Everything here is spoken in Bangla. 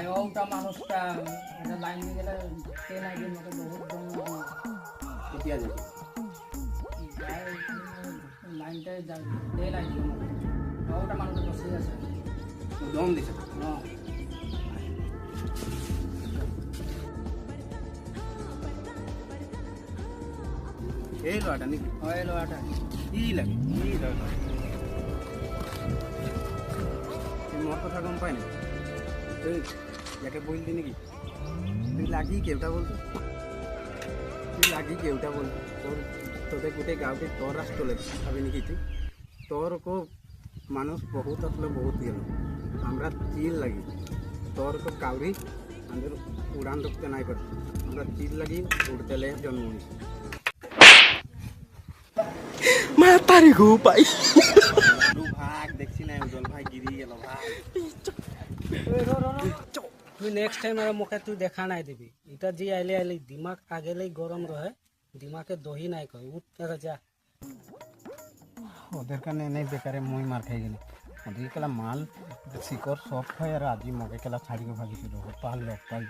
ভাই ওটা মানুষটা এটা লাইন দিয়ে গেলে কে নাই দিন মতো বহুত দম কেতিয়া যাবে লাইনটা দে নাই দিন ওটা মানুষ বসে আছে দম দিছে হ্যাঁ এই লোয়াটা নাকি ওই লোয়াটা কি লাগে কি দরকার তুই মোর কথা গম পাই না তুই যাকে বললি নাকি তুই লাগি কেউটা বলতো তুই লাগি কেউটা বলতো তোর তোদের গোটে গাঁওতে তোর রাষ্ট্রলে ভাবি নাকি তুই তোর কো মানুষ বহুত আসলে বহুত গেল আমরা চিল লাগি তোর কো কাউরি আমাদের উড়ান ঢুকতে নাই পারছি আমরা চিল লাগি উড়তে লে জন্ম নিয়েছি মাতারি গো ভাই ভাগ দেখছি না উজ্জ্বল ভাই গিরি গেল ভাই তুই নেক্সট টাইম আর মুখে তুই দেখা নাই দিবি এটা যে আইলে আইলে দিমাগ আগেলেই গরম রহে দিমাগে দহি নাই কয় উঠ যা ওদের কারণে নেই বেকারে মই মার খাই গেলি ওদিকে কেলা মাল শিকড় সফট হয় আর আজি মগে কেলা ছাড়িকে ভাগিছিল পারলো তোর